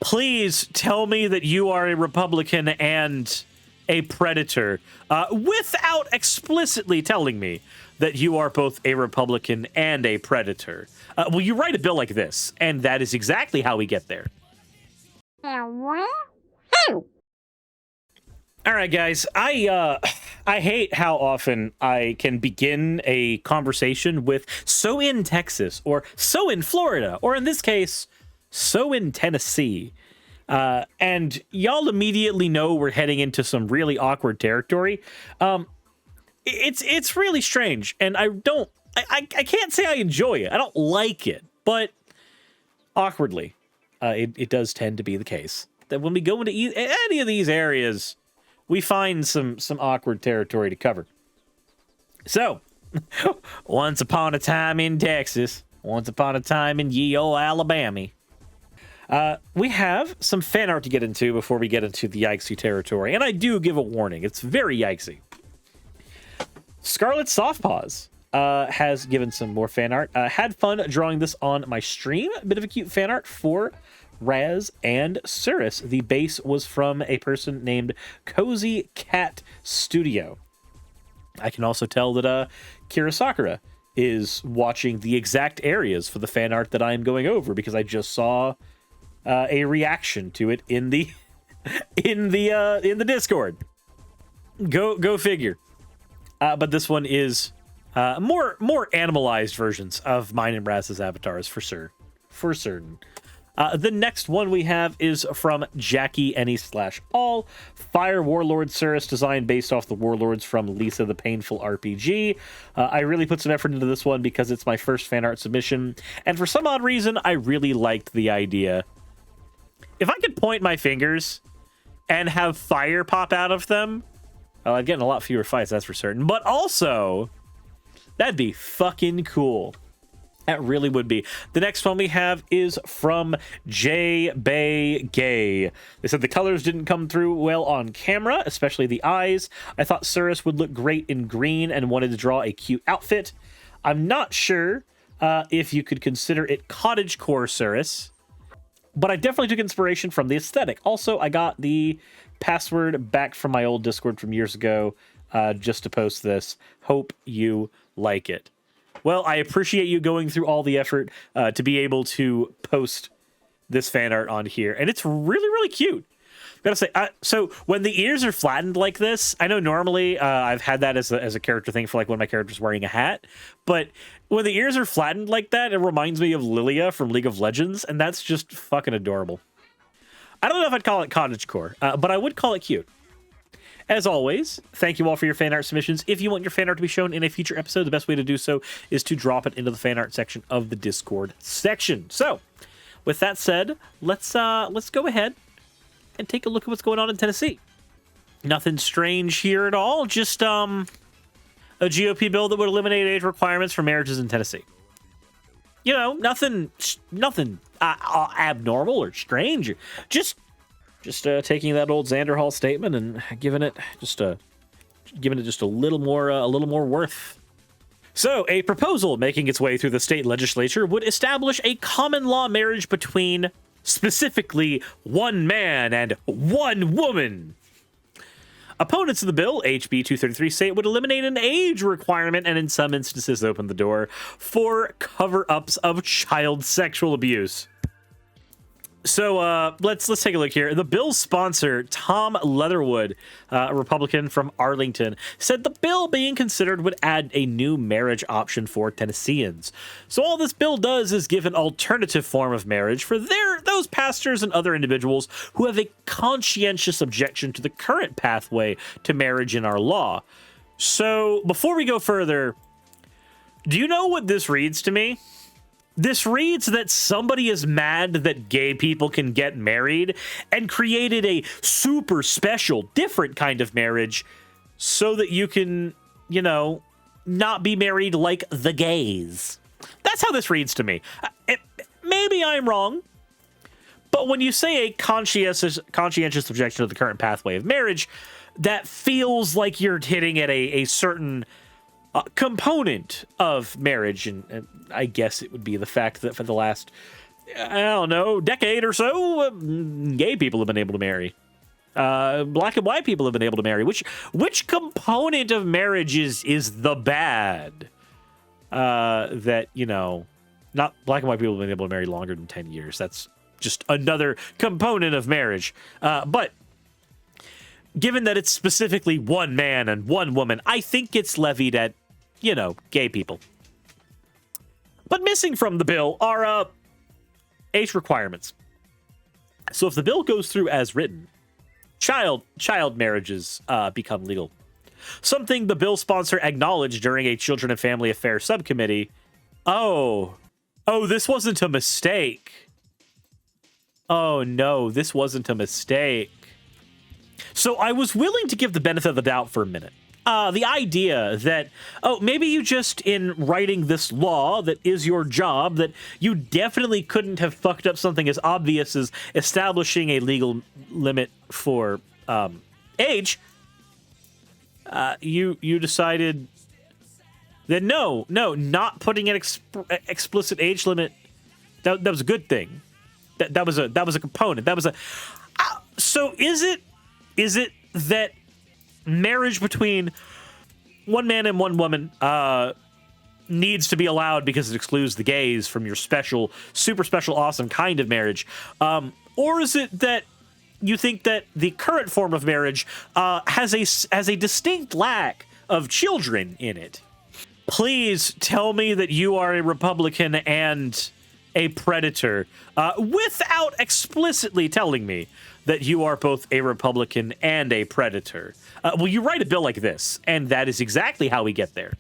Please tell me that you are a Republican and a predator, without explicitly telling me that you are both a Republican and a predator. Will you write a bill like this? And that is exactly how we get there. All right, guys. I hate how often I can begin a conversation with "so in Texas" or "so in Florida," or in this case, "so in Tennessee." And y'all immediately know we're heading into some really awkward territory. It's really strange, and I can't say I enjoy it. I don't like it, but awkwardly, it does tend to be the case that when we go into any of these areas, we find some awkward territory to cover. So, once upon a time in Texas, once upon a time in ye old Alabama. We have some fan art to get into before we get into the yikesy territory, and I do give a warning. It's very yikesy. Scarlet Softpaws has given some more fan art. Had fun drawing this on my stream. A bit of a cute fan art for Raz and Suris. The base was from a person named Cozy Cat Studio. I can also tell that Kira Sakura is watching the exact areas for the fan art that I am going over, because I just saw a reaction to it in the in the Discord. Go figure. But this one is more animalized versions of mine and Raz's avatars for certain. The next one we have is from Jackie Any/All. Fire Warlord Suris, design based off the warlords from Lisa the Painful RPG. I really put some effort into this one because it's my first fan art submission, and for some odd reason, I really liked the idea. If I could point my fingers and have fire pop out of them, well, I'd get in a lot fewer fights, that's for certain. But also, that'd be fucking cool. That really would be. The next one we have is from J Bay Gay. They said the colors didn't come through well on camera, especially the eyes. I thought Suris would look great in green and wanted to draw a cute outfit. I'm not sure if you could consider it cottagecore Suris, but I definitely took inspiration from the aesthetic. Also, I got the password back from my old Discord from years ago just to post this. Hope you like it. Well, I appreciate you going through all the effort to be able to post this fan art on here. And it's really, really cute. Gotta say, so when the ears are flattened like this, I know normally I've had that as a character thing for like when my character's wearing a hat. But when the ears are flattened like that, it reminds me of Lilia from League of Legends. And that's just fucking adorable. I don't know if I'd call it cottagecore, but I would call it cute. As always, thank you all for your fan art submissions. If you want your fan art to be shown in a future episode, the best way to do so is to drop it into the fan art section of the Discord section. So, with that said, let's go ahead and take a look at what's going on in Tennessee. Nothing strange here at all. Just a GOP bill that would eliminate age requirements for marriages in Tennessee. You know, nothing abnormal or strange. Just taking that old Xander Hall statement and giving it just a little more worth. So, a proposal making its way through the state legislature would establish a common law marriage between, specifically, one man and one woman. Opponents of the bill, HB 233, say it would eliminate an age requirement and in some instances open the door for cover-ups of child sexual abuse. So let's take a look here. The bill's sponsor, Tom Leatherwood, a Republican from Arlington, said the bill being considered would add a new marriage option for Tennesseans. So all this bill does is give an alternative form of marriage for those pastors and other individuals who have a conscientious objection to the current pathway to marriage in our law. So before we go further, do you know what this reads to me? This reads that somebody is mad that gay people can get married and created a super special, different kind of marriage so that you can, you know, not be married like the gays. That's how this reads to me. Maybe I'm wrong, but when you say a conscientious objection to the current pathway of marriage, that feels like you're hitting at a certain component of marriage, and I guess it would be the fact that for the last I don't know, decade or so, gay people have been able to marry. Black and white people have been able to marry. Which component of marriage is the bad? That, you know, not black and white people have been able to marry longer than 10 years. That's just another component of marriage. But given that it's specifically one man and one woman, I think it's levied at, you know, gay people. But missing from the bill are age requirements. So if the bill goes through as written, child marriages become legal. Something the bill sponsor acknowledged during a Children and Family Affairs subcommittee. Oh, this wasn't a mistake. Oh no, this wasn't a mistake. So I was willing to give the benefit of the doubt for a minute. The idea that, maybe you just, in writing this law that is your job, that you definitely couldn't have fucked up something as obvious as establishing a legal limit for age. You decided that no, not putting an explicit age limit. That was a good thing. That was a component. That was a. So is it that marriage between one man and one woman needs to be allowed because it excludes the gays from your special, super special, awesome kind of marriage? Or is it that you think that the current form of marriage has a distinct lack of children in it? Please tell me that you are a Republican and a predator without explicitly telling me that you are both a Republican and a predator. Well, you write a bill like this, and that is exactly how we get there.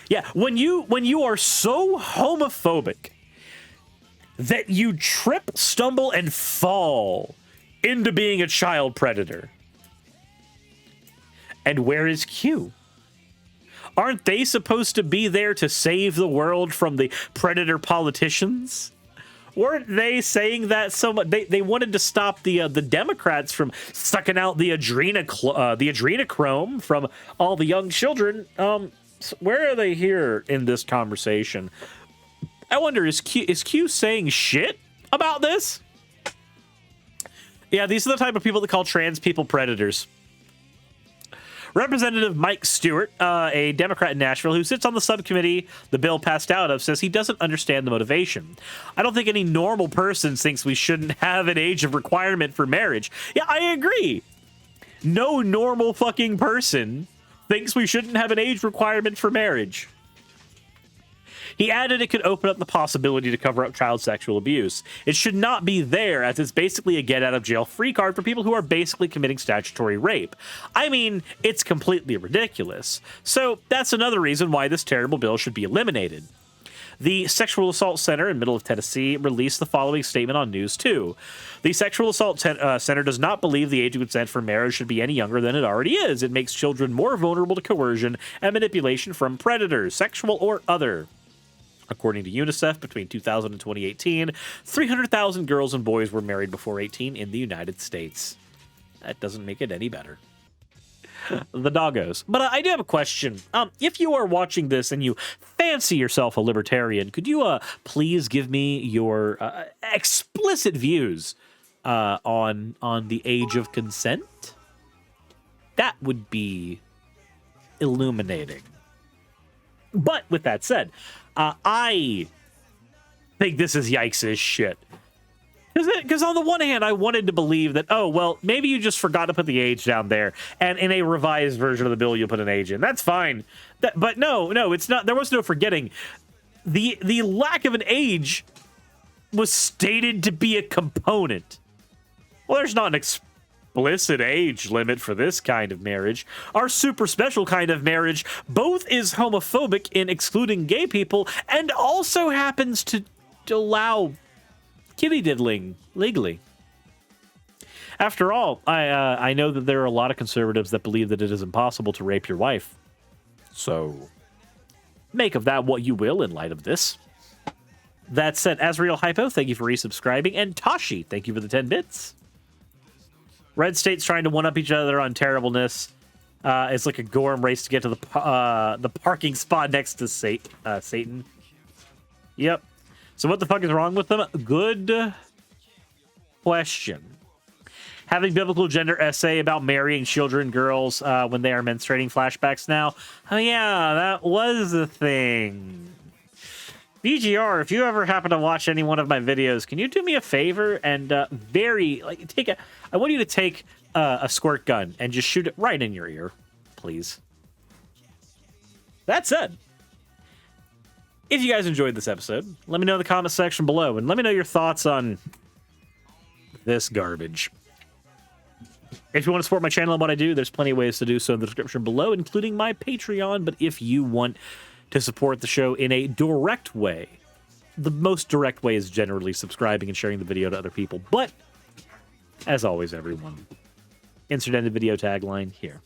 Yeah, when you are so homophobic that you trip, stumble, and fall into being a child predator. And where is Q? Aren't they supposed to be there to save the world from the predator politicians? Weren't they saying that so much? They wanted to stop the Democrats from sucking out the adrenochrome from all the young children. Where are they here in this conversation? I wonder, is Q saying shit about this? Yeah, these are the type of people that call trans people predators. Representative Mike Stewart, a Democrat in Nashville who sits on the subcommittee the bill passed out of, says he doesn't understand the motivation. I don't think any normal person thinks we shouldn't have an age of requirement for marriage. Yeah, I agree. No normal fucking person thinks we shouldn't have an age requirement for marriage. He added it could open up the possibility to cover up child sexual abuse. It should not be there, as it's basically a get-out-of-jail-free card for people who are basically committing statutory rape. I mean, it's completely ridiculous. So that's another reason why this terrible bill should be eliminated. The Sexual Assault Center in Middle of Tennessee released the following statement on News 2. The Sexual Assault Center does not believe the age of consent for marriage should be any younger than it already is. It makes children more vulnerable to coercion and manipulation from predators, sexual or other. According to UNICEF, between 2000 and 2018, 300,000 girls and boys were married before 18 in the United States. That doesn't make it any better. The doggos. But I do have a question. If you are watching this and you fancy yourself a libertarian, could you please give me your explicit views on the age of consent? That would be illuminating. But with that said, I think this is yikes as shit. Because on the one hand, I wanted to believe that, oh, well, maybe you just forgot to put the age down there, and in a revised version of the bill, you put an age in. That's fine. But no, it's not. There was no forgetting. The lack of an age was stated to be a component. Well, there's not an explicit age limit for this kind of marriage. Our super special kind of marriage both is homophobic in excluding gay people and also happens to allow kitty diddling legally. After all, I know that there are a lot of conservatives that believe that it is impossible to rape your wife. So make of that what you will in light of this. That said, Azrael Hypo, thank you for resubscribing, and Tashi, thank you for the 10 bits. Red states trying to one-up each other on terribleness. It's like a Gorm race to get to the parking spot next to Satan. Yep. So what the fuck is wrong with them? Good question. Having biblical gender essay about marrying children, girls, when they are menstruating flashbacks now. Oh yeah, that was the thing. BGR, if you ever happen to watch any one of my videos, can you do me a favor and I want you to take a squirt gun and just shoot it right in your ear, please. That said, if you guys enjoyed this episode, let me know in the comment section below and let me know your thoughts on this garbage. If you want to support my channel and what I do, there's plenty of ways to do so in the description below, including my Patreon. But if you want to support the show in a direct way, the most direct way is generally subscribing and sharing the video to other people. But, as always, everyone, insert end of video tagline here.